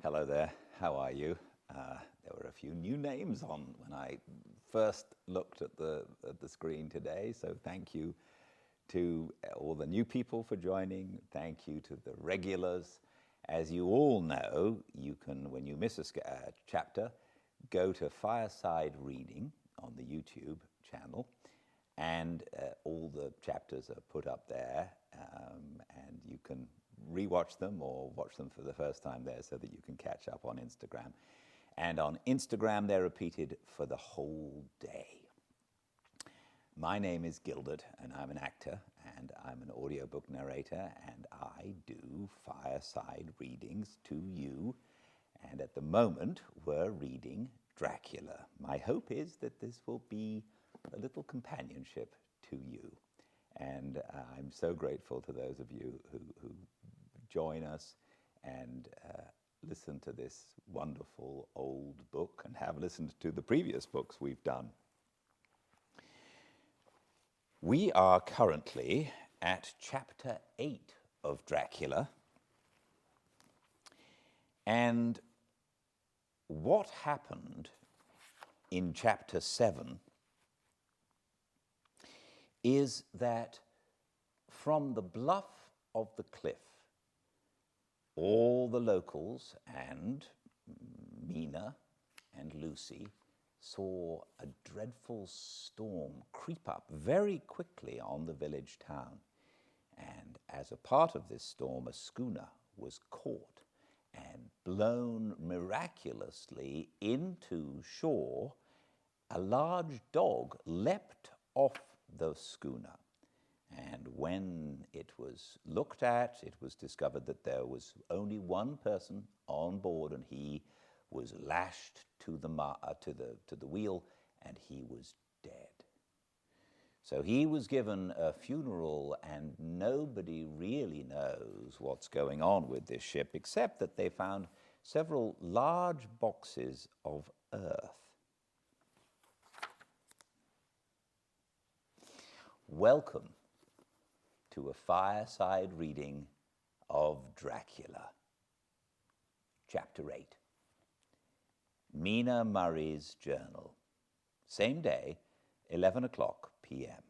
Hello there, how are you? There were a few new names on when I first looked at the screen today, so thank you to all the new people for joining. Thank you to the regulars. As you all know, you can, when you miss a chapter, go to Fireside Reading on the YouTube channel, and all the chapters are put up there, and you can rewatch them or watch them for the first time there so that you can catch up on Instagram. And on Instagram, they're repeated for the whole day. My name is Gildart, and I'm an actor, and I'm an audiobook narrator, and I do fireside readings to you. And at the moment, we're reading Dracula. My hope is that this will be a little companionship to you. And I'm so grateful to those of you who join us and listen to this wonderful old book and have listened to the previous books we've done. We are currently at chapter 8 of Dracula. And what happened in chapter 7 is that from the bluff of the cliff, all the locals and Mina and Lucy saw a dreadful storm creep up very quickly on the village town. And as a part of this storm, a schooner was caught and blown miraculously into shore. A large dog leapt off the schooner. And when it was looked at, it was discovered that there was only one person on board, and he was lashed to the wheel, and he was dead. So he was given a funeral, and nobody really knows what's going on with this ship, except that they found several large boxes of earth. Welcome to a fireside reading of Dracula. Chapter 8. Mina Murray's journal. Same day, 11 o'clock p.m.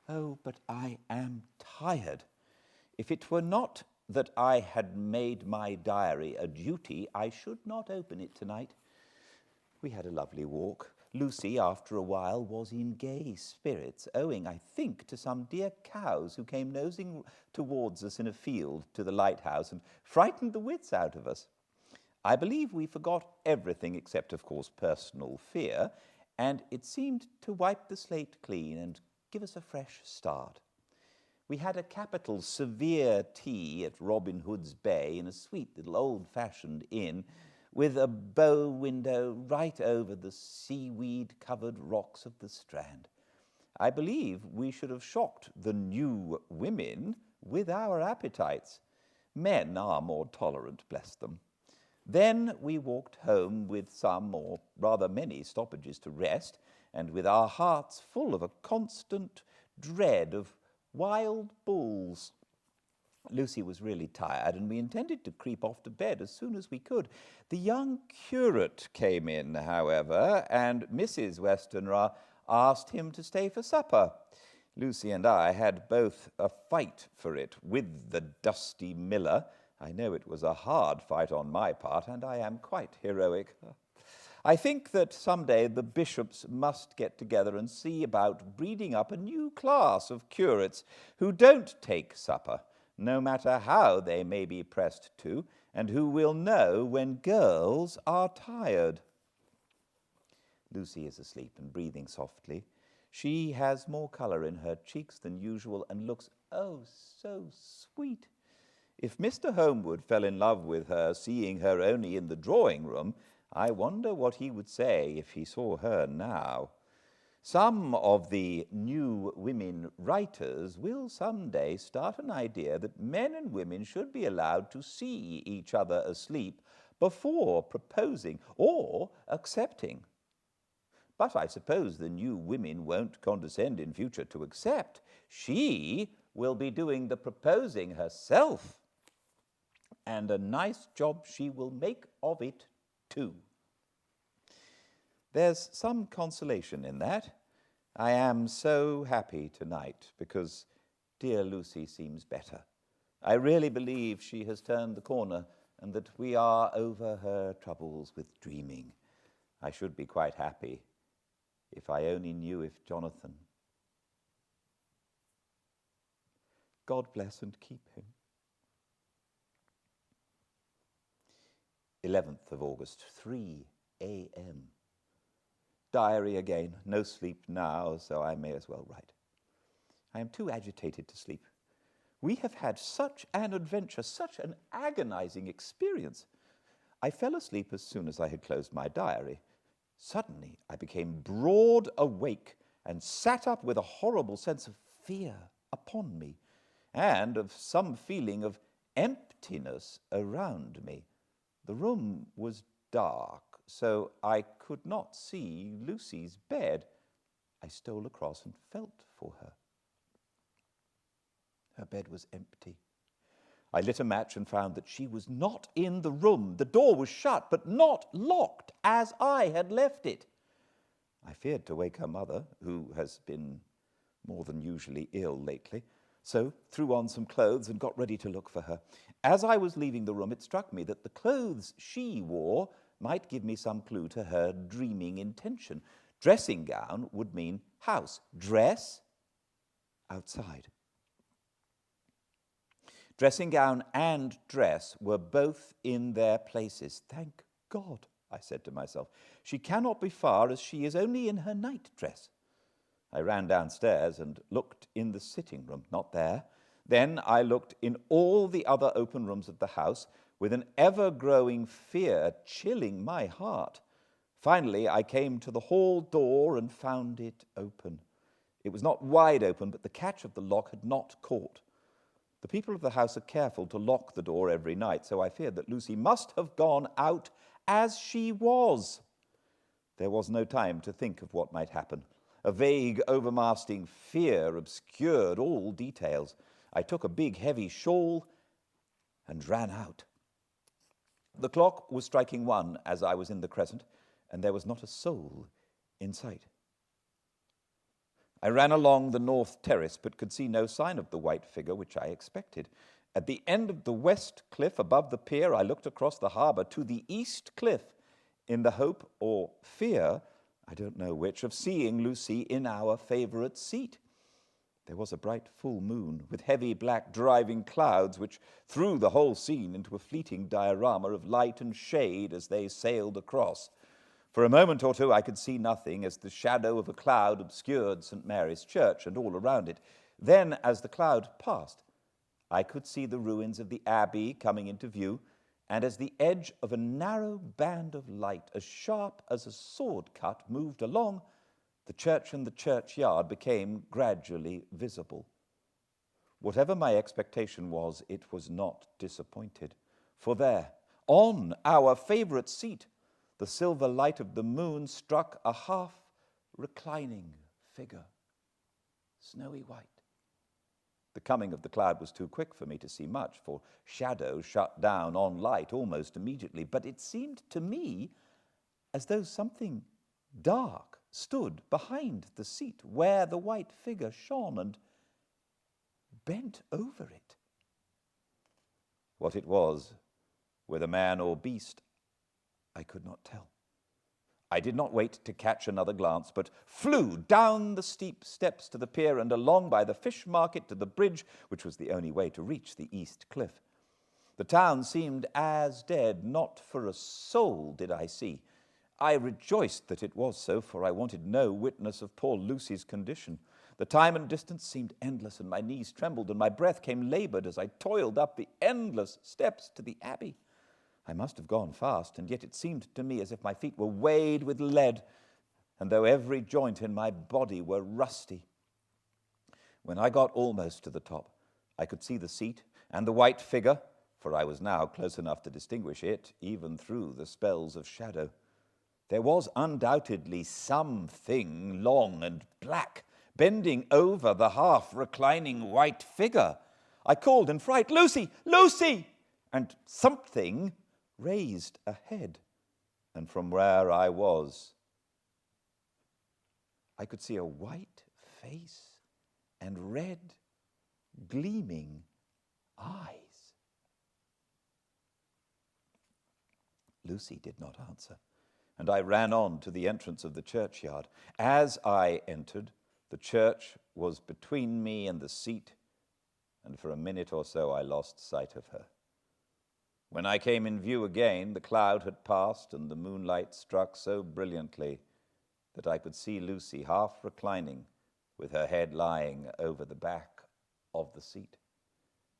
Oh, but I am tired. If it were not that I had made my diary a duty, I should not open it tonight. We had a lovely walk. Lucy, after a while, was in gay spirits, owing, I think, to some dear cows who came nosing towards us in a field to the lighthouse and frightened the wits out of us. I believe we forgot everything except, of course, personal fear, and it seemed to wipe the slate clean and give us a fresh start. We had a capital severe tea at Robin Hood's Bay in a sweet little old-fashioned inn, with a bow window right over the seaweed-covered rocks of the Strand. I believe we should have shocked the new women with our appetites. Men are more tolerant, bless them. Then we walked home with some, or rather many, stoppages to rest, and with our hearts full of a constant dread of wild bulls. Lucy was really tired, and we intended to creep off to bed as soon as we could. The young curate came in, however, and Mrs. Westenra asked him to stay for supper. Lucy and I had both a fight for it with the dusty miller. I know it was a hard fight on my part, and I am quite heroic. I think that someday the bishops must get together and see about breeding up a new class of curates who don't take supper, no matter how they may be pressed to, and who will know when girls are tired. Lucy is asleep and breathing softly. She has more colour in her cheeks than usual and looks, oh, so sweet. If Mr. Homewood fell in love with her, seeing her only in the drawing-room, I wonder what he would say if he saw her now. Some of the new women writers will someday start an idea that men and women should be allowed to see each other asleep before proposing or accepting. But I suppose the new women won't condescend in future to accept. She will be doing the proposing herself. and a nice job she will make of it, too. There's some consolation in that. I am so happy tonight because dear Lucy seems better. I really believe she has turned the corner and that we are over her troubles with dreaming. I should be quite happy if I only knew if Jonathan... God bless and keep him. 11th of August, 3 a.m. Diary again. No sleep now, so I may as well write. I am too agitated to sleep. We have had such an adventure, such an agonizing experience. I fell asleep as soon as I had closed my diary. Suddenly, I became broad awake and sat up with a horrible sense of fear upon me and of some feeling of emptiness around me. The room was dark, so I could not see Lucy's bed. I stole across and felt for her. Her bed was empty. I lit a match and found that she was not in the room. The door was shut, but not locked, as I had left it. I feared to wake her mother, who has been more than usually ill lately, so threw on some clothes and got ready to look for her. As I was leaving the room, it struck me that the clothes she wore might give me some clue to her dreaming intention. Dressing gown would mean house. Dress, outside. Dressing gown and dress were both in their places. Thank God, I said to myself. She cannot be far, as she is only in her night-dress. I ran downstairs and looked in the sitting room. Not there. Then I looked in all the other open rooms of the house, with an ever-growing fear chilling my heart. Finally, I came to the hall door and found it open. It was not wide open, but the catch of the lock had not caught. The people of the house are careful to lock the door every night, so I feared that Lucy must have gone out as she was. There was no time to think of what might happen. A vague, overmasking fear obscured all details. I took a big, heavy shawl and ran out. The clock was striking 1 as I was in the crescent, and there was not a soul in sight. I ran along the north terrace, but could see no sign of the white figure which I expected. At the end of the west cliff above the pier, I looked across the harbour to the east cliff in the hope or fear, I don't know which, of seeing Lucy in our favourite seat. There was a bright full moon with heavy black driving clouds which threw the whole scene into a fleeting diorama of light and shade as they sailed across. For a moment or two I could see nothing as the shadow of a cloud obscured St. Mary's Church and all around it. Then, as the cloud passed, I could see the ruins of the abbey coming into view, and as the edge of a narrow band of light, as sharp as a sword cut, moved along, the church and the churchyard became gradually visible. Whatever my expectation was, it was not disappointed. For there, on our favourite seat, the silver light of the moon struck a half-reclining figure, snowy white. The coming of the cloud was too quick for me to see much, for shadow shut down on light almost immediately, but it seemed to me as though something dark stood behind the seat where the white figure shone and bent over it. What it was, whether man or beast, I could not tell. I did not wait to catch another glance, but flew down the steep steps to the pier and along by the fish market to the bridge, which was the only way to reach the east cliff. The town seemed as dead, not for a soul did I see. I rejoiced that it was so, for I wanted no witness of poor Lucy's condition. The time and distance seemed endless, and my knees trembled, and my breath came laboured as I toiled up the endless steps to the abbey. I must have gone fast, and yet it seemed to me as if my feet were weighed with lead, and though every joint in my body were rusty. When I got almost to the top, I could see the seat and the white figure, for I was now close enough to distinguish it, even through the spells of shadow. There was undoubtedly something long and black, bending over the half-reclining white figure. I called in fright, "Lucy! Lucy!" and something raised a head, and from where I was, I could see a white face and red, gleaming eyes. Lucy did not answer, and I ran on to the entrance of the churchyard. As I entered, the church was between me and the seat, and for a minute or so I lost sight of her. When I came in view again, the cloud had passed, and the moonlight struck so brilliantly that I could see Lucy half reclining, with her head lying over the back of the seat.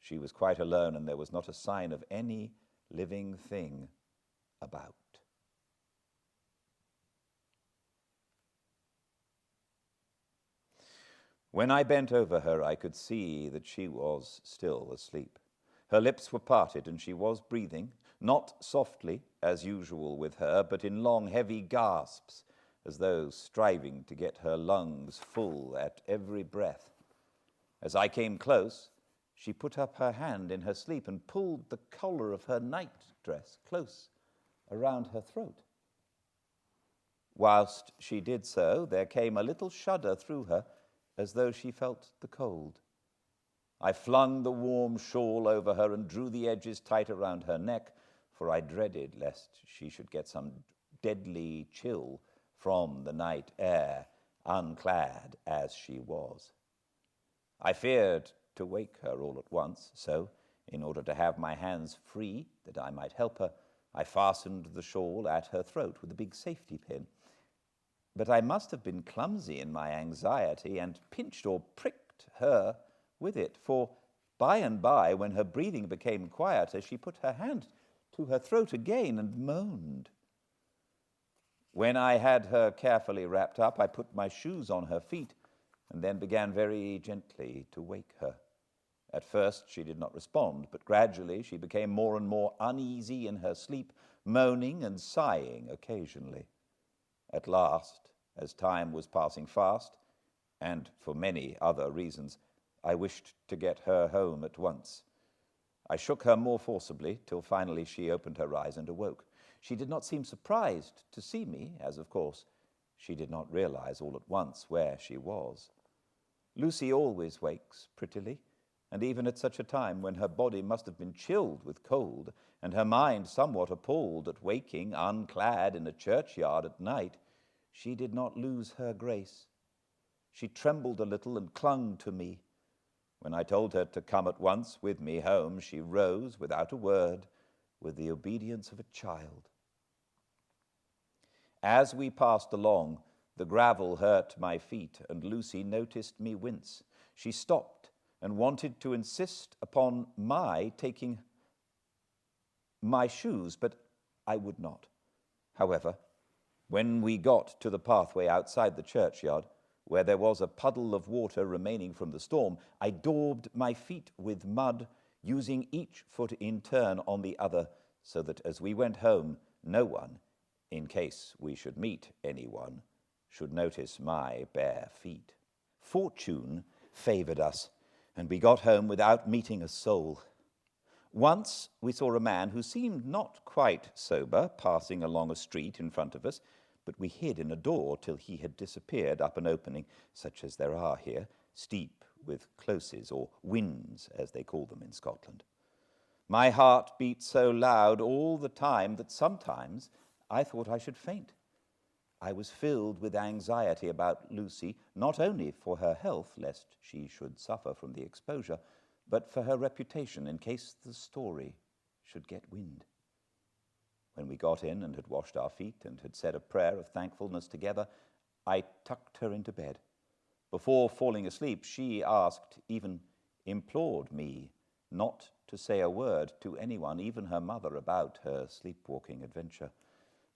She was quite alone, and there was not a sign of any living thing about. When I bent over her, I could see that she was still asleep. Her lips were parted, and she was breathing, not softly, as usual with her, but in long, heavy gasps, as though striving to get her lungs full at every breath. As I came close, she put up her hand in her sleep and pulled the collar of her nightdress close around her throat. Whilst she did so, there came a little shudder through her, as though she felt the cold. I flung the warm shawl over her and drew the edges tight around her neck, for I dreaded lest she should get some deadly chill from the night air, unclad as she was. I feared to wake her all at once, so, in order to have my hands free that I might help her, I fastened the shawl at her throat with a big safety pin. But I must have been clumsy in my anxiety and pinched or pricked her with it, for by and by, when her breathing became quieter, she put her hand to her throat again and moaned. When I had her carefully wrapped up, I put my shoes on her feet and then began very gently to wake her. At first she did not respond, but gradually she became more and more uneasy in her sleep, moaning and sighing occasionally. At last, as time was passing fast, and for many other reasons, I wished to get her home at once. I shook her more forcibly, till finally she opened her eyes and awoke. She did not seem surprised to see me, as of course she did not realize all at once where she was. Lucy always wakes prettily, and even at such a time when her body must have been chilled with cold, and her mind somewhat appalled at waking unclad in a churchyard at night, she did not lose her grace. She trembled a little and clung to me. When I told her to come at once with me home, she rose without a word, with the obedience of a child. As we passed along, the gravel hurt my feet, and Lucy noticed me wince. She stopped and wanted to insist upon my taking my shoes, but I would not. However, when we got to the pathway outside the churchyard, where there was a puddle of water remaining from the storm, I daubed my feet with mud, using each foot in turn on the other, so that as we went home, no one, in case we should meet anyone, should notice my bare feet. Fortune favored us, and we got home without meeting a soul. Once we saw a man who seemed not quite sober passing along a street in front of us, but we hid in a door till he had disappeared up an opening, such as there are here, steep with closes, or winds, as they call them in Scotland. My heart beat so loud all the time that sometimes I thought I should faint. I was filled with anxiety about Lucy, not only for her health, lest she should suffer from the exposure, but for her reputation, in case the story should get wind. When we got in and had washed our feet and had said a prayer of thankfulness together, I tucked her into bed. Before falling asleep, she asked, even implored me, not to say a word to anyone, even her mother, about her sleepwalking adventure.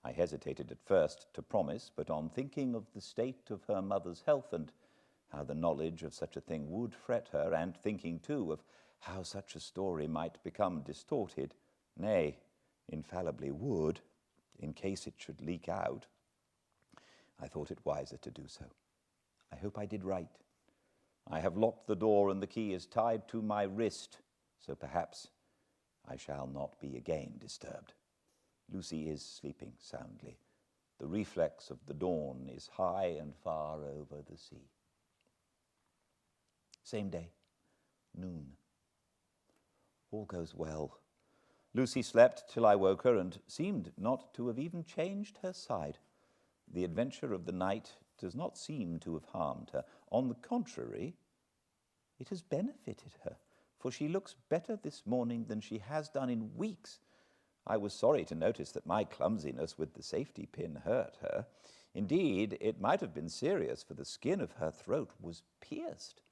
I hesitated at first to promise, but on thinking of the state of her mother's health and how the knowledge of such a thing would fret her, and thinking, too, of how such a story might become distorted, nay, infallibly would, in case it should leak out, I thought it wiser to do so. I hope I did right. I have locked the door and the key is tied to my wrist, so perhaps I shall not be again disturbed. Lucy is sleeping soundly. The reflex of the dawn is high and far over the sea. Same day, noon. All goes well. Lucy slept till I woke her and seemed not to have even changed her side. The adventure of the night does not seem to have harmed her. On the contrary, it has benefited her, for she looks better this morning than she has done in weeks. I was sorry to notice that my clumsiness with the safety pin hurt her. Indeed, it might have been serious, for the skin of her throat was pierced.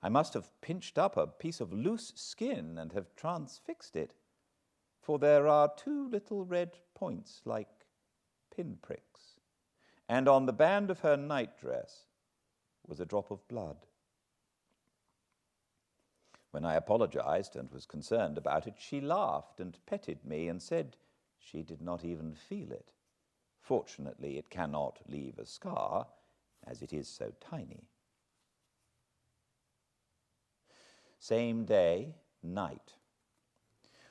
I must have pinched up a piece of loose skin and have transfixed it, for there are 2 little red points like pinpricks, and on the band of her nightdress was a drop of blood. When I apologized and was concerned about it, she laughed and petted me and said she did not even feel it. Fortunately, it cannot leave a scar, as it is so tiny. Same day, night.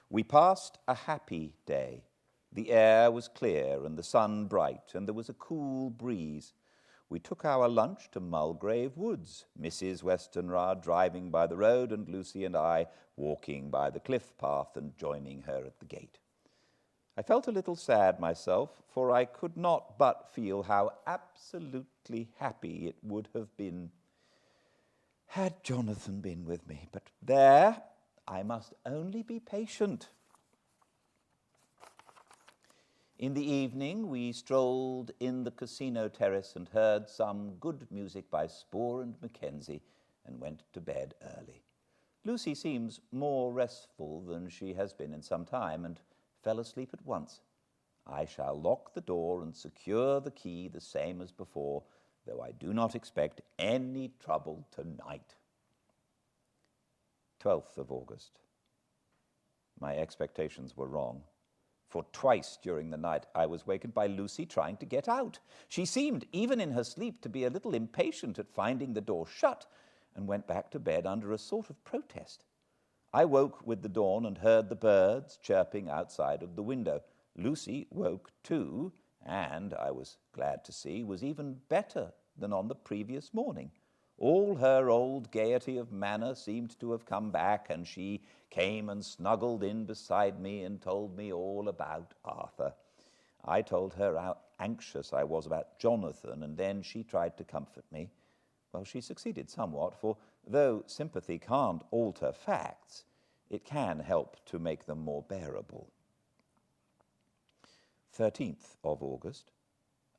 We passed a happy day. The air was clear and the sun bright, and there was a cool breeze. We took our lunch to Mulgrave Woods, Mrs. Westenra driving by the road and Lucy and I walking by the cliff path and joining her at the gate. I felt a little sad myself, for I could not but feel how absolutely happy it would have been had Jonathan been with me. But there, I must only be patient. In the evening, we strolled in the casino terrace and heard some good music by Spohr and Mackenzie and went to bed early. Lucy seems more restful than she has been in some time and fell asleep at once. I shall lock the door and secure the key the same as before, though I do not expect any trouble tonight. 12th of August. My expectations were wrong. For twice during the night I was wakened by Lucy trying to get out. She seemed, even in her sleep, to be a little impatient at finding the door shut, and went back to bed under a sort of protest. I woke with the dawn and heard the birds chirping outside of the window. Lucy woke too, and, I was glad to see, was even better than on the previous morning. All her old gaiety of manner seemed to have come back, and she came and snuggled in beside me and told me all about Arthur. I told her how anxious I was about Jonathan, and then she tried to comfort me. Well, she succeeded somewhat, for though sympathy can't alter facts, it can help to make them more bearable. 13th of August.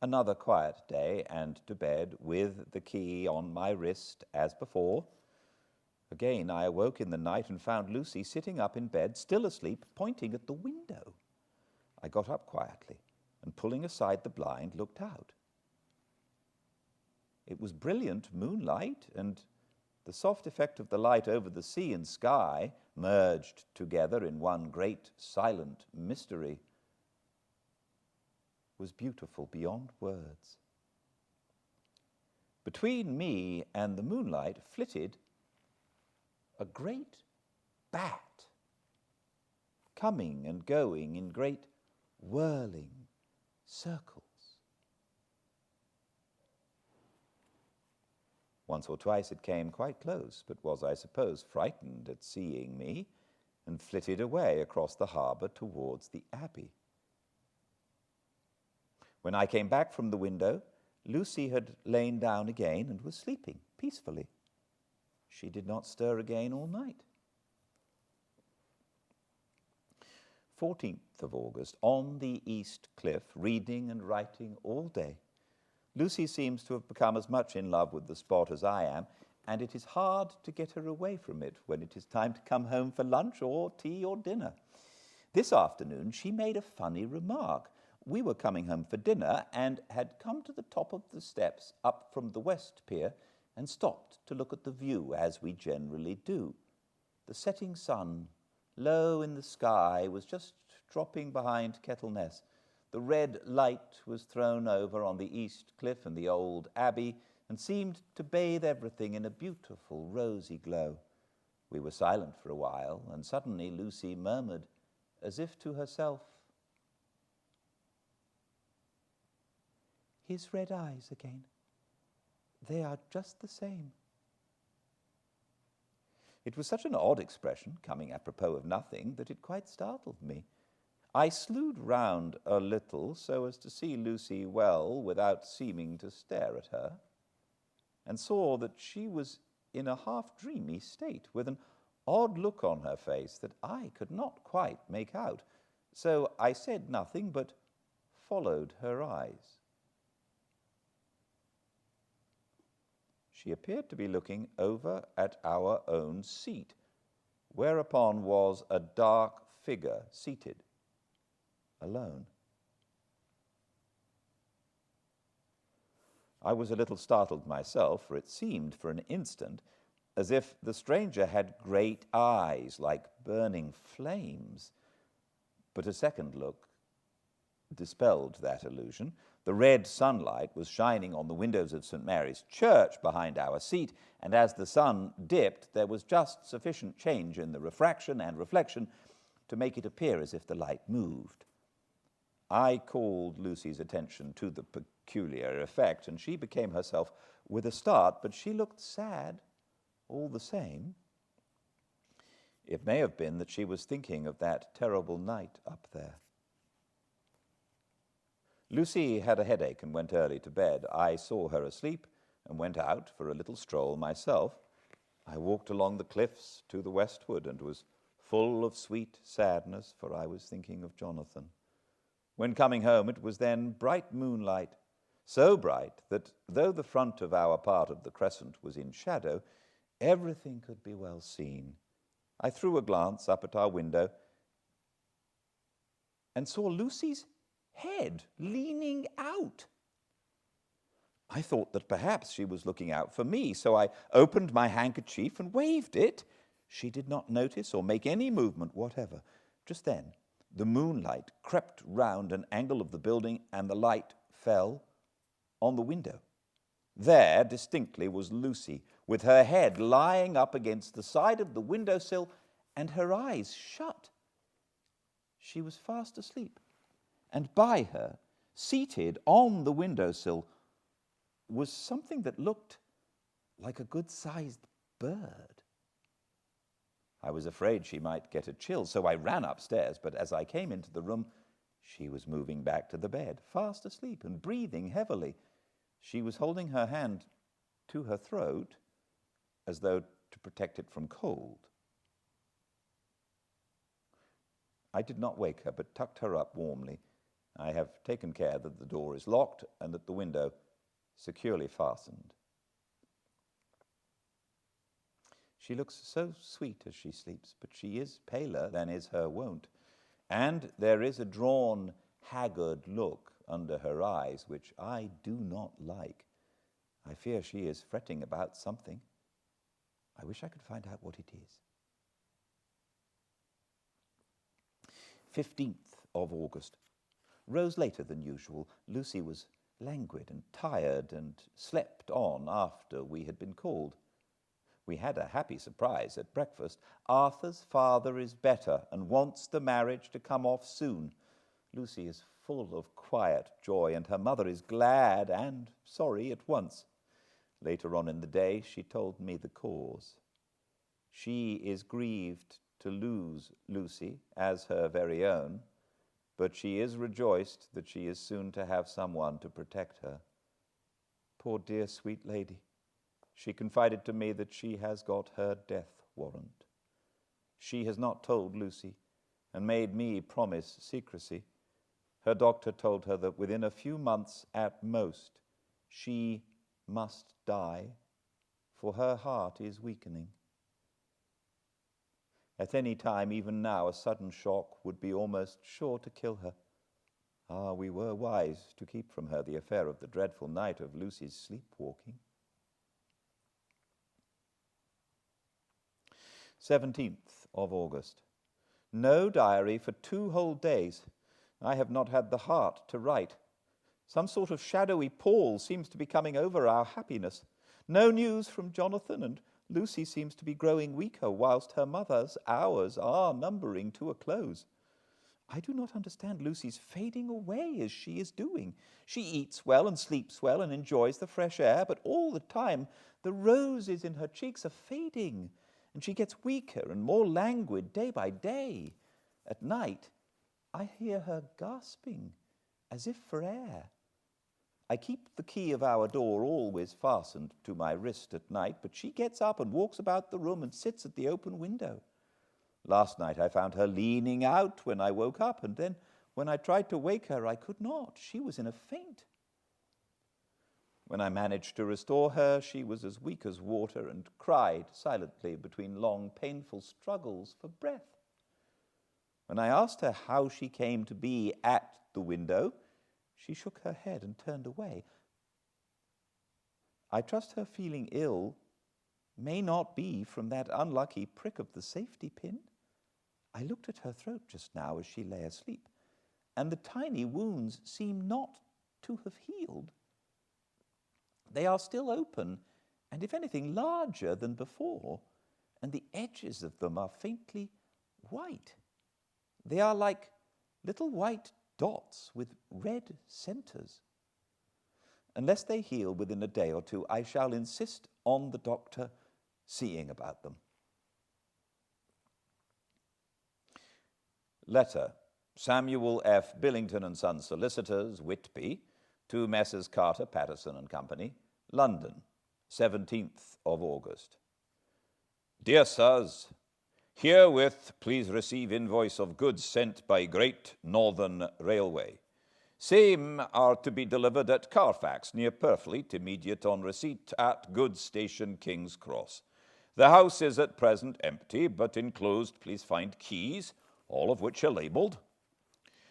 Another quiet day, and to bed with the key on my wrist as before. Again I awoke in the night and found Lucy sitting up in bed, still asleep, pointing at the window. I got up quietly and, pulling aside the blind, looked out. It was brilliant moonlight, and the soft effect of the light over the sea and sky, merged together in one great silent mystery, was beautiful beyond words. Between me and the moonlight flitted a great bat, coming and going in great whirling circles. Once or twice it came quite close, but was, I suppose, frightened at seeing me, and flitted away across the harbour towards the Abbey. When I came back from the window, Lucy had lain down again and was sleeping peacefully. She did not stir again all night. 14th of August, on the East Cliff, reading and writing all day. Lucy seems to have become as much in love with the spot as I am, and it is hard to get her away from it when it is time to come home for lunch or tea or dinner. This afternoon she made a funny remark. We were coming home for dinner and had come to the top of the steps up from the West Pier and stopped to look at the view, as we generally do. The setting sun, low in the sky, was just dropping behind Kettleness. The red light was thrown over on the East Cliff and the old Abbey and seemed to bathe everything in a beautiful rosy glow. We were silent for a while, and suddenly Lucy murmured, as if to herself, "His red eyes again. They are just the same." It was such an odd expression, coming apropos of nothing, that it quite startled me. I slewed round a little so as to see Lucy well without seeming to stare at her, and saw that she was in a half-dreamy state, with an odd look on her face that I could not quite make out. So I said nothing, but followed her eyes. She appeared to be looking over at our own seat, whereupon was a dark figure seated, alone. I was a little startled myself, for it seemed for an instant as if the stranger had great eyes like burning flames. But a second look dispelled that illusion. The red sunlight was shining on the windows of St. Mary's Church behind our seat, and as the sun dipped, there was just sufficient change in the refraction and reflection to make it appear as if the light moved. I called Lucy's attention to the peculiar effect, and she became herself with a start, but she looked sad all the same. It may have been that she was thinking of that terrible night up there. Lucy had a headache and went early to bed. I saw her asleep and went out for a little stroll myself. I walked along the cliffs to the westward and was full of sweet sadness, for I was thinking of Jonathan. When coming home, it was then bright moonlight, so bright that though the front of our part of the crescent was in shadow, everything could be well seen. I threw a glance up at our window and saw Lucy's head leaning out. I thought that perhaps she was looking out for me, so I opened my handkerchief and waved it. She did not notice or make any movement whatever. Just then, the moonlight crept round an angle of the building, and the light fell on the window. There, distinctly, was Lucy, with her head lying up against the side of the windowsill and her eyes shut. She was fast asleep, and by her, seated on the windowsill, was something that looked like a good-sized bird. I was afraid she might get a chill, so I ran upstairs, but as I came into the room, she was moving back to the bed, fast asleep and breathing heavily. She was holding her hand to her throat, as though to protect it from cold. I did not wake her, but tucked her up warmly. I have taken care that the door is locked and that the window securely fastened. She looks so sweet as she sleeps, but she is paler than is her wont, and there is a drawn, haggard look under her eyes, which I do not like. I fear she is fretting about something. I wish I could find out what it is. 15th of August. Rose later than usual. Lucy was languid and tired and slept on after we had been called. We had a happy surprise at breakfast. Arthur's father is better and wants the marriage to come off soon. Lucy is full of quiet joy, and her mother is glad and sorry at once. Later on in the day, she told me the cause. She is grieved to lose Lucy as her very own, but she is rejoiced that she is soon to have someone to protect her. Poor dear sweet lady. She confided to me that she has got her death warrant. She has not told Lucy and made me promise secrecy. Her doctor told her that within a few months at most, she must die, for her heart is weakening. At any time, even now, a sudden shock would be almost sure to kill her. Ah, we were wise to keep from her the affair of the dreadful night of Lucy's sleepwalking. 17th of August. No diary for 2 whole days. I have not had the heart to write. Some sort of shadowy pall seems to be coming over our happiness. No news from Jonathan, and Lucy seems to be growing weaker, whilst her mother's hours are numbering to a close. I do not understand Lucy's fading away as she is doing. She eats well and sleeps well and enjoys the fresh air, but all the time the roses in her cheeks are fading, and she gets weaker and more languid day by day. At night, I hear her gasping, as if for air. I keep the key of our door always fastened to my wrist at night, but she gets up and walks about the room and sits at the open window. Last night I found her leaning out when I woke up, and then when I tried to wake her, I could not. She was in a faint. When I managed to restore her, she was as weak as water and cried silently between long, painful struggles for breath. When I asked her how she came to be at the window, she shook her head and turned away. I trust her feeling ill may not be from that unlucky prick of the safety pin. I looked at her throat just now as she lay asleep, and the tiny wounds seem not to have healed. They are still open, and if anything, larger than before, and the edges of them are faintly white. They are like little white dots with red centers. Unless they heal within a day or two, I shall insist on the doctor seeing about them. Letter, Samuel F. Billington and Sons Solicitors, Whitby, to Messrs. Carter, Patterson and Company, London, 17th of August. Dear Sirs, herewith please receive invoice of goods sent by Great Northern Railway. Same are to be delivered at Carfax, near Purfleet, immediate on receipt at Goods Station, King's Cross. The house is at present empty, but enclosed please find keys, all of which are labelled.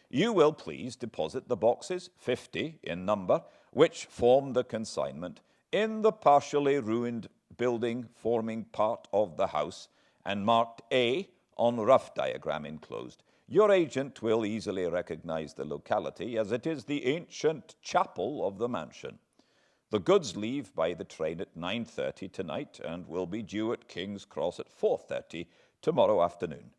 You will please deposit the boxes, 50 in number, which form the consignment, in the partially ruined building forming part of the house, and marked A on rough diagram enclosed. Your agent will easily recognize the locality, as it is the ancient chapel of the mansion. The goods leave by the train at 9:30 tonight and will be due at King's Cross at 4:30 tomorrow afternoon.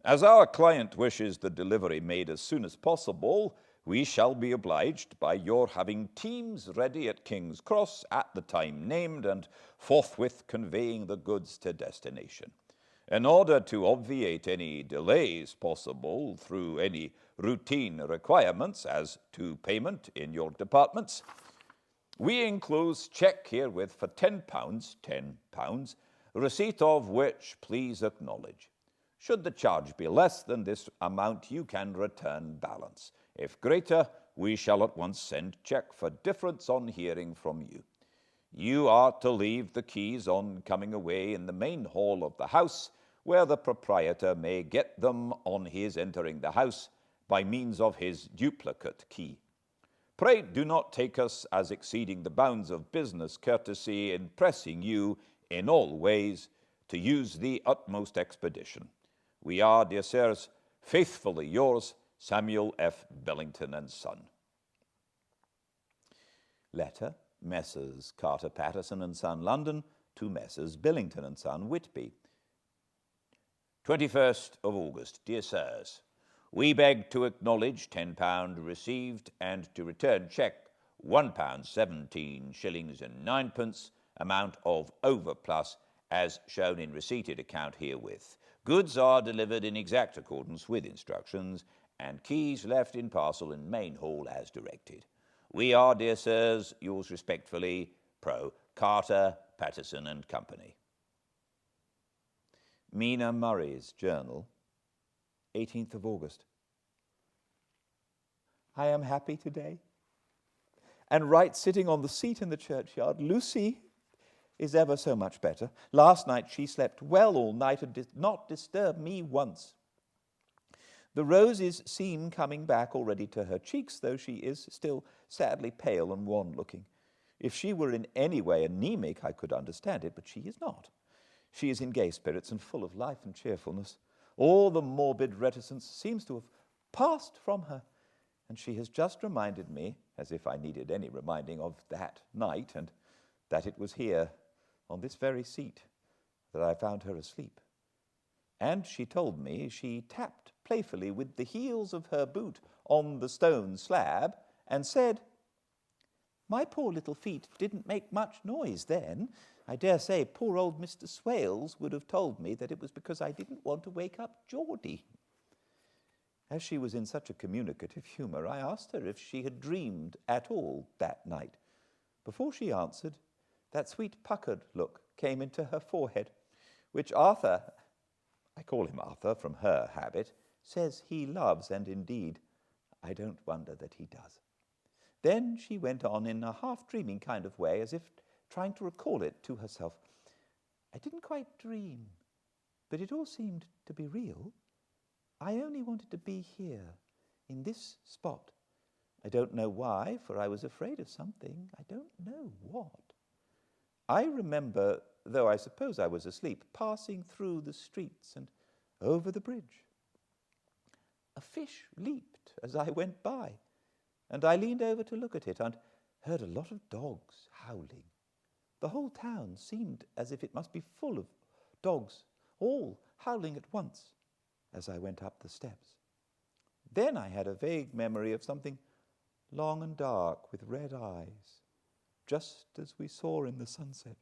As our client wishes the delivery made as soon as possible, we shall be obliged by your having teams ready at King's Cross at the time named and forthwith conveying the goods to destination. In order to obviate any delays possible through any routine requirements as to payment in your departments, we enclose check herewith for £10, receipt of which please acknowledge. Should the charge be less than this amount, you can return balance. If greater, we shall at once send check for difference on hearing from you. You are to leave the keys on coming away in the main hall of the house, where the proprietor may get them on his entering the house by means of his duplicate key. Pray do not take us as exceeding the bounds of business courtesy in pressing you in all ways to use the utmost expedition. We are, dear sirs, faithfully yours, Samuel F. Billington and Son. Letter, Messrs. Carter, Patterson and Son, London, to Messrs. Billington and Son, Whitby. 21st of August. Dear Sirs, we beg to acknowledge £10 received and to return cheque £1 17 shillings and 9pence, amount of overplus as shown in receipted account herewith. Goods are delivered in exact accordance with instructions, and keys left in parcel in main hall as directed. We are, dear sirs, yours respectfully, Pro. Carter, Patterson and Company. Mina Murray's Journal, 18th of August. I am happy today, and right sitting on the seat in the churchyard. Lucy is ever so much better. Last night she slept well all night and did not disturb me once. The roses seem coming back already to her cheeks, though she is still sadly pale and wan-looking. If she were in any way anemic, I could understand it, but she is not. She is in gay spirits and full of life and cheerfulness. All the morbid reticence seems to have passed from her, and she has just reminded me, as if I needed any reminding, of that night, and that it was here, on this very seat, that I found her asleep. And she told me she tapped playfully with the heels of her boot on the stone slab and said, "My poor little feet didn't make much noise then. I dare say poor old Mr. Swales would have told me that it was because I didn't want to wake up Geordie." As she was in such a communicative humour, I asked her if she had dreamed at all that night. Before she answered, that sweet puckered look came into her forehead, which Arthur, I call him Arthur from her habit, says he loves, and indeed, I don't wonder that he does. Then she went on in a half-dreaming kind of way, as if trying to recall it to herself. "I didn't quite dream, but it all seemed to be real. I only wanted to be here, in this spot. I don't know why, for I was afraid of something. I don't know what. I remember, though I suppose I was asleep, passing through the streets and over the bridge. A fish leaped as I went by, and I leaned over to look at it and heard a lot of dogs howling. The whole town seemed as if it must be full of dogs, all howling at once, as I went up the steps. Then I had a vague memory of something long and dark with red eyes, just as we saw in the sunset,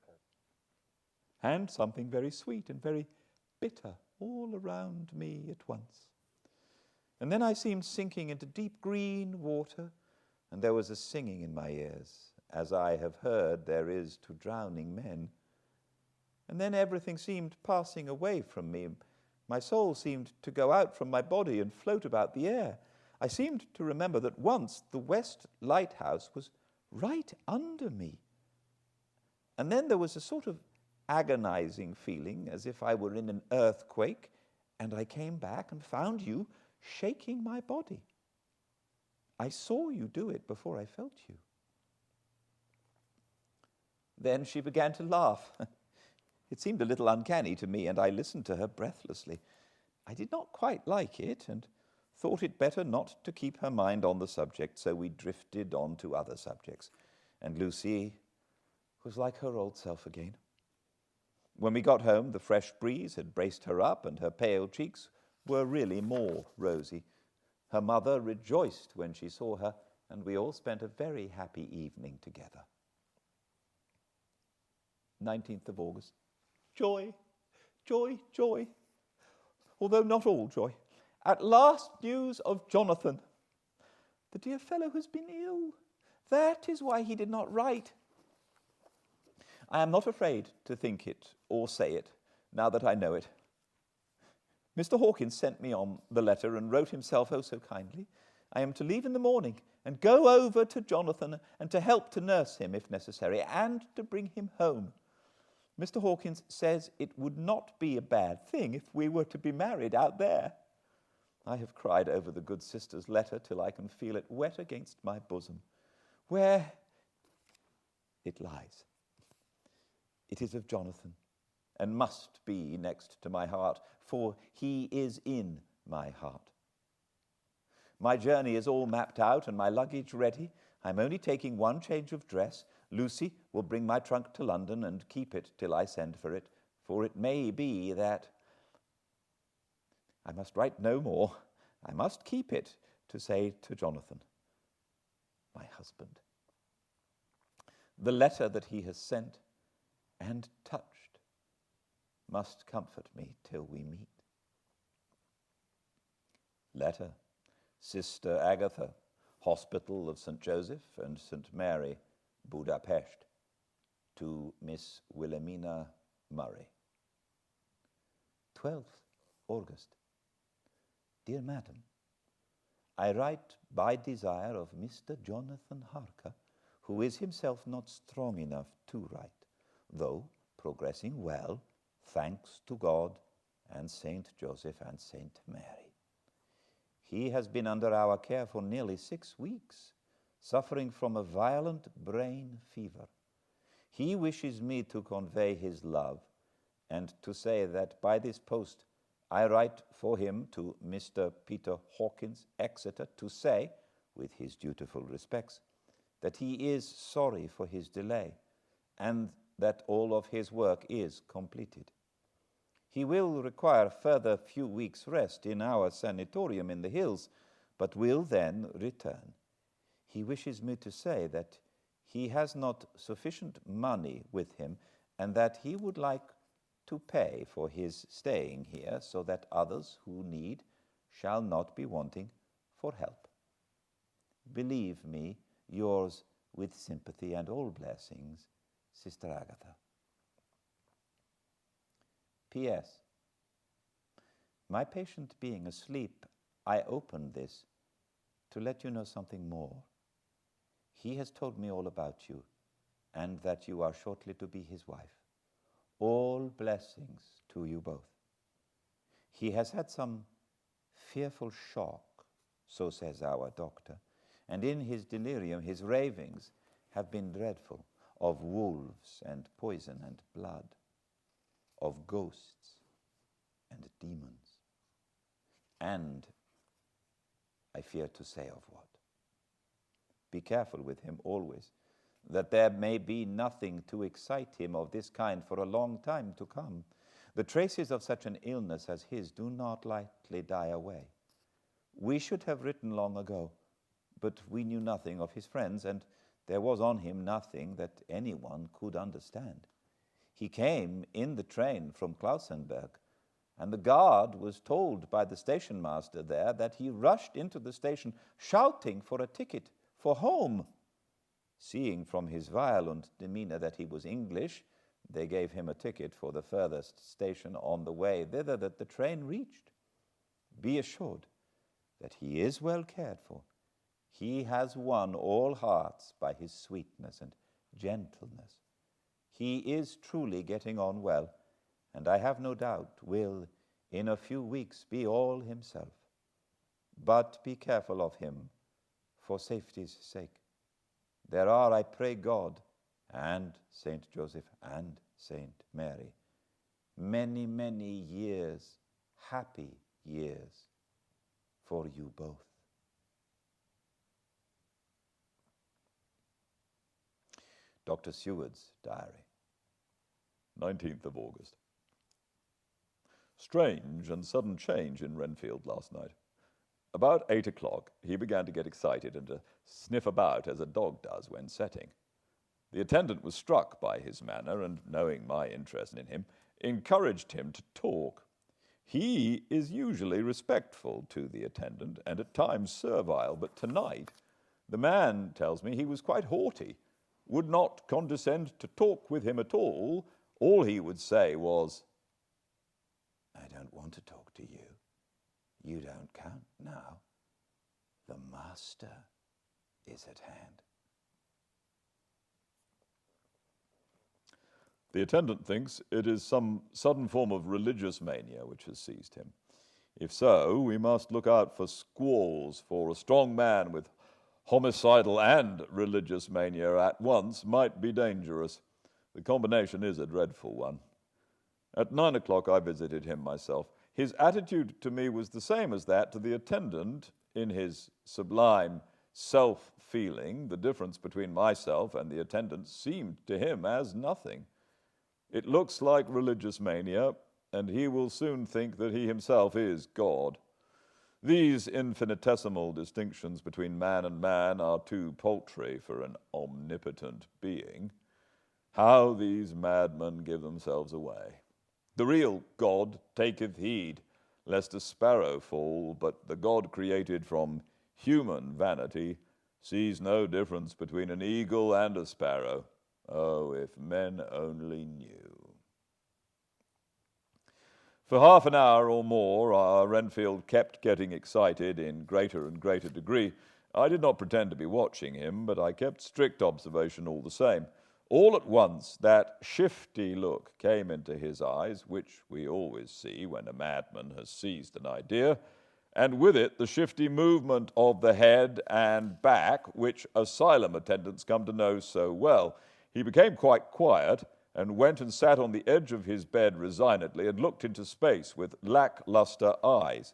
and something very sweet and very bitter all around me at once. And then I seemed sinking into deep green water, and there was a singing in my ears, as I have heard there is to drowning men. And then everything seemed passing away from me. My soul seemed to go out from my body and float about the air. I seemed to remember that once the West Lighthouse was right under me. And then there was a sort of agonizing feeling, as if I were in an earthquake, and I came back and found you shaking my body. I saw you do it before I felt you." Then she began to laugh. It seemed a little uncanny to me, and I listened to her breathlessly. I did not quite like it, and thought it better not to keep her mind on the subject, so we drifted on to other subjects, and Lucy was like her old self again. When we got home, the fresh breeze had braced her up, and her pale cheeks were really more rosy. Her mother rejoiced when she saw her, and we all spent a very happy evening together. 19th of August. Joy, joy, joy. Although not all joy. At last news of Jonathan. The dear fellow has been ill. That is why he did not write. I am not afraid to think it or say it, now that I know it. Mr. Hawkins sent me on the letter and wrote himself oh so kindly. I am to leave in the morning and go over to Jonathan and to help to nurse him if necessary, and to bring him home. Mr. Hawkins says it would not be a bad thing if we were to be married out there. I have cried over the good sister's letter till I can feel it wet against my bosom, where it lies. It is of Jonathan, and must be next to my heart, for he is in my heart. My journey is all mapped out and my luggage ready. I'm only taking one change of dress. Lucy will bring my trunk to London and keep it till I send for it may be that I must write no more. I must keep it to say to Jonathan, my husband. The letter that he has sent and touched must comfort me till we meet. Letter, Sister Agatha, Hospital of St. Joseph and St. Mary, Budapest, to Miss Wilhelmina Murray. 12th August. Dear Madam, I write by desire of Mr. Jonathan Harker, who is himself not strong enough to write, though progressing well, thanks to God and Saint Joseph and Saint Mary. He has been under our care for nearly 6 weeks, suffering from a violent brain fever. He wishes me to convey his love and to say that by this post I write for him to Mr. Peter Hawkins, Exeter, to say, with his dutiful respects, that he is sorry for his delay and that all of his work is completed. He will require further few weeks' rest in our sanatorium in the hills, but will then return. He wishes me to say that he has not sufficient money with him, and that he would like to pay for his staying here, so that others who need shall not be wanting for help. Believe me, yours with sympathy and all blessings, Sister Agatha. P.S. My patient being asleep, I opened this to let you know something more. He has told me all about you, and that you are shortly to be his wife. All blessings to you both. He has had some fearful shock, so says our doctor, and in his delirium his ravings have been dreadful, of wolves and poison and blood, of ghosts and demons, and I fear to say of what. Be careful with him always, that there may be nothing to excite him of this kind for a long time to come. The traces of such an illness as his do not lightly die away. We should have written long ago, but we knew nothing of his friends, and there was on him nothing that anyone could understand. He came in the train from Klausenberg, and the guard was told by the station master there that he rushed into the station shouting for a ticket for home. Seeing from his violent demeanor that he was English, they gave him a ticket for the furthest station on the way thither that the train reached. Be assured that he is well cared for. He has won all hearts by his sweetness and gentleness. He is truly getting on well, and I have no doubt will in a few weeks be all himself. But be careful of him for safety's sake. There are, I pray God, and Saint Joseph and Saint Mary, many, many years, happy years, for you both. Dr. Seward's diary. 19th of August. Strange and sudden change in Renfield last night. About 8 o'clock, he began to get excited and to sniff about as a dog does when setting. The attendant was struck by his manner and, knowing my interest in him, encouraged him to talk. He is usually respectful to the attendant and at times servile, but tonight the man tells me he was quite haughty, would not condescend to talk with him at all. All he would say was, I don't want to talk to you. You don't count now. The master is at hand. The attendant thinks it is some sudden form of religious mania which has seized him. If so, we must look out for squalls, for a strong man with homicidal and religious mania at once might be dangerous. The combination is a dreadful one. At 9 o'clock I visited him myself. His attitude to me was the same as that to the attendant in his sublime self-feeling. The difference between myself and the attendant seemed to him as nothing. It looks like religious mania, and he will soon think that he himself is God. These infinitesimal distinctions between man and man are too paltry for an omnipotent being. How these madmen give themselves away. The real God taketh heed, lest a sparrow fall, but the God created from human vanity sees no difference between an eagle and a sparrow. Oh, if men only knew. For half an hour or more, Renfield kept getting excited in greater and greater degree. I did not pretend to be watching him, but I kept strict observation all the same. All at once, that shifty look came into his eyes, which we always see when a madman has seized an idea, and with it the shifty movement of the head and back, which asylum attendants come to know so well. He became quite quiet and went and sat on the edge of his bed resignedly and looked into space with lackluster eyes.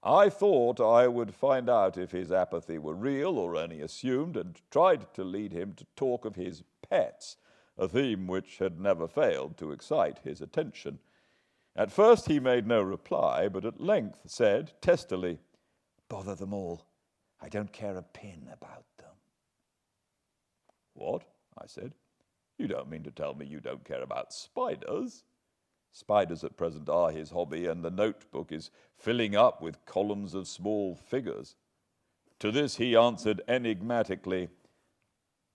I thought I would find out if his apathy were real or only assumed, and tried to lead him to talk of his pets, a theme which had never failed to excite his attention. At first he made no reply, but at length said testily, "Bother them all. I don't care a pin about them." "What?" I said. "You don't mean to tell me you don't care about spiders?" Spiders at present are his hobby, and the notebook is filling up with columns of small figures. To this he answered enigmatically,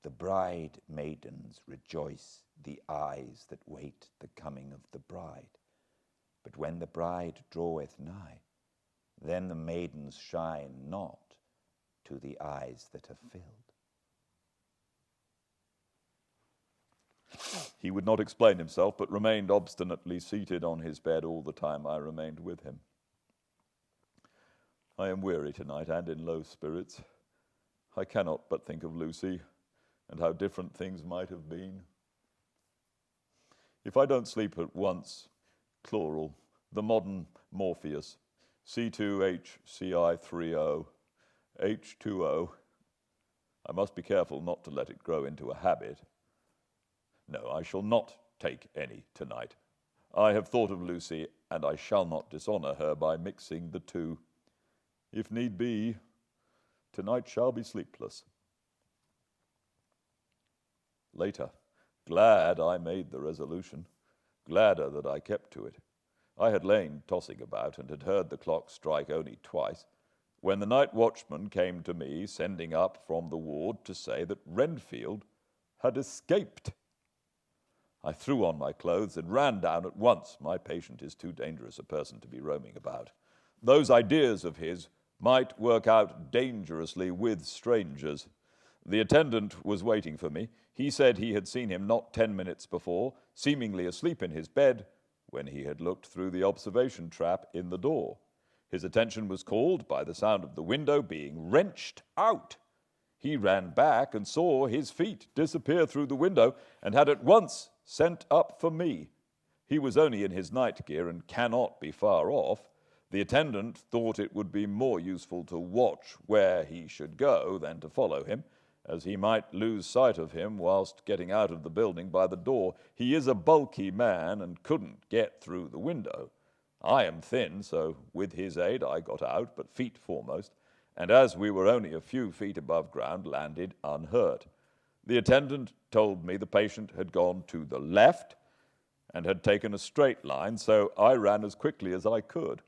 "The bride maidens rejoice the eyes that wait the coming of the bride. But when the bride draweth nigh, then the maidens shine not to the eyes that are filled." He would not explain himself, but remained obstinately seated on his bed all the time I remained with him. I am weary tonight and in low spirits. I cannot but think of Lucy and how different things might have been. If I don't sleep at once, chloral, the modern Morpheus, C2HCI30, H2O. I must be careful not to let it grow into a habit. No, I shall not take any tonight. I have thought of Lucy, and I shall not dishonor her by mixing the two. If need be, tonight shall be sleepless. Later, glad I made the resolution, gladder that I kept to it. I had lain tossing about and had heard the clock strike only twice, when the night watchman came to me, sending up from the ward to say that Renfield had escaped. I threw on my clothes and ran down at once. My patient is too dangerous a person to be roaming about. Those ideas of his might work out dangerously with strangers. The attendant was waiting for me. He said he had seen him not 10 minutes before, seemingly asleep in his bed, when he had looked through the observation trap in the door. His attention was called by the sound of the window being wrenched out. He ran back and saw his feet disappear through the window and had at once sent up for me. He was only in his night gear and cannot be far off. The attendant thought it would be more useful to watch where he should go than to follow him, as he might lose sight of him whilst getting out of the building by the door. He is a bulky man and couldn't get through the window. I am thin, so with his aid I got out, but feet foremost, and as we were only a few feet above ground, landed unhurt. The attendant told me the patient had gone to the left and had taken a straight line, so I ran as quickly as I could.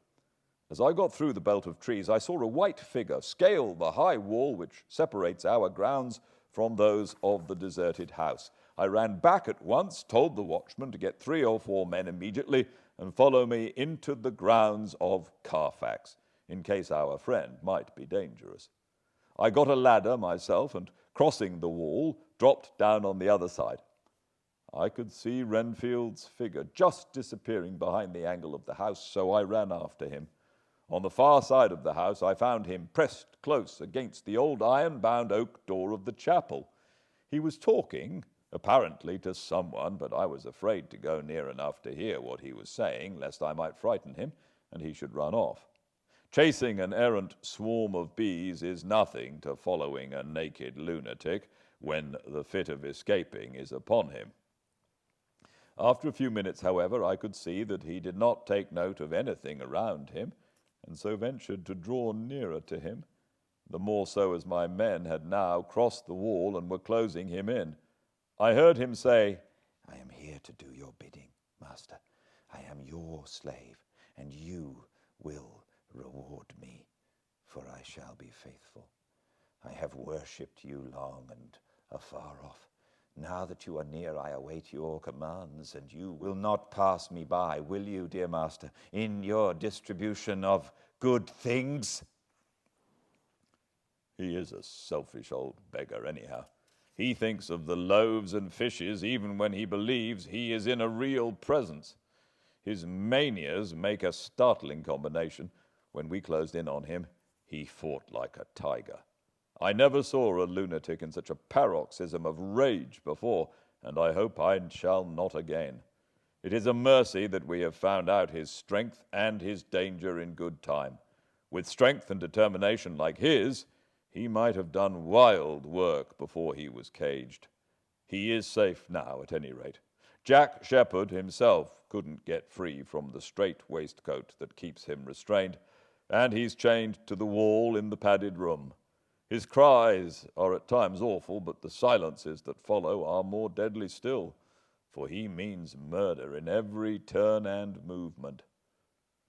As I got through the belt of trees, I saw a white figure scale the high wall which separates our grounds from those of the deserted house. I ran back at once, told the watchman to get 3 or 4 men immediately and follow me into the grounds of Carfax, in case our friend might be dangerous. I got a ladder myself and, crossing the wall, dropped down on the other side. I could see Renfield's figure just disappearing behind the angle of the house, so I ran after him. On the far side of the house, I found him pressed close against the old iron-bound oak door of the chapel. He was talking, apparently to someone, but I was afraid to go near enough to hear what he was saying, lest I might frighten him and he should run off. Chasing an errant swarm of bees is nothing to following a naked lunatic when the fit of escaping is upon him. After a few minutes, however, I could see that he did not take note of anything around him, and so ventured to draw nearer to him, the more so as my men had now crossed the wall and were closing him in. I heard him say, "I am here to do your bidding, master. I am your slave, and you will reward me, for I shall be faithful. I have worshipped you long and afar off. Now that you are near, I await your commands, and you will not pass me by, will you, dear master, in your distribution of good things?" He is a selfish old beggar anyhow. He thinks of the loaves and fishes even when he believes he is in a real presence. His manias make a startling combination. When we closed in on him, he fought like a tiger. I never saw a lunatic in such a paroxysm of rage before, and I hope I shall not again. It is a mercy that we have found out his strength and his danger in good time. With strength and determination like his, he might have done wild work before he was caged. He is safe now, at any rate. Jack Shepherd himself couldn't get free from the strait waistcoat that keeps him restrained, and he's chained to the wall in the padded room. His cries are at times awful, but the silences that follow are more deadly still, for he means murder in every turn and movement.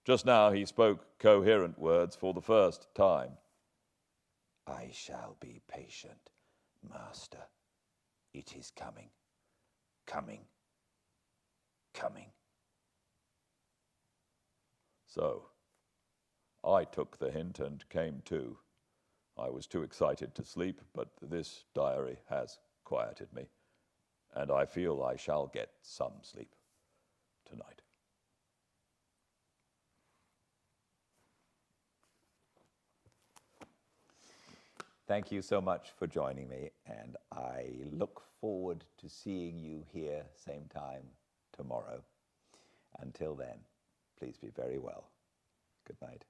Just now he spoke coherent words for the first time. I shall be patient, master. It is coming, coming, coming. So, I took the hint and came to. I was too excited to sleep, but this diary has quieted me, and I feel I shall get some sleep tonight. Thank you so much for joining me, and I look forward to seeing you here same time tomorrow. Until then, please be very well. Good night.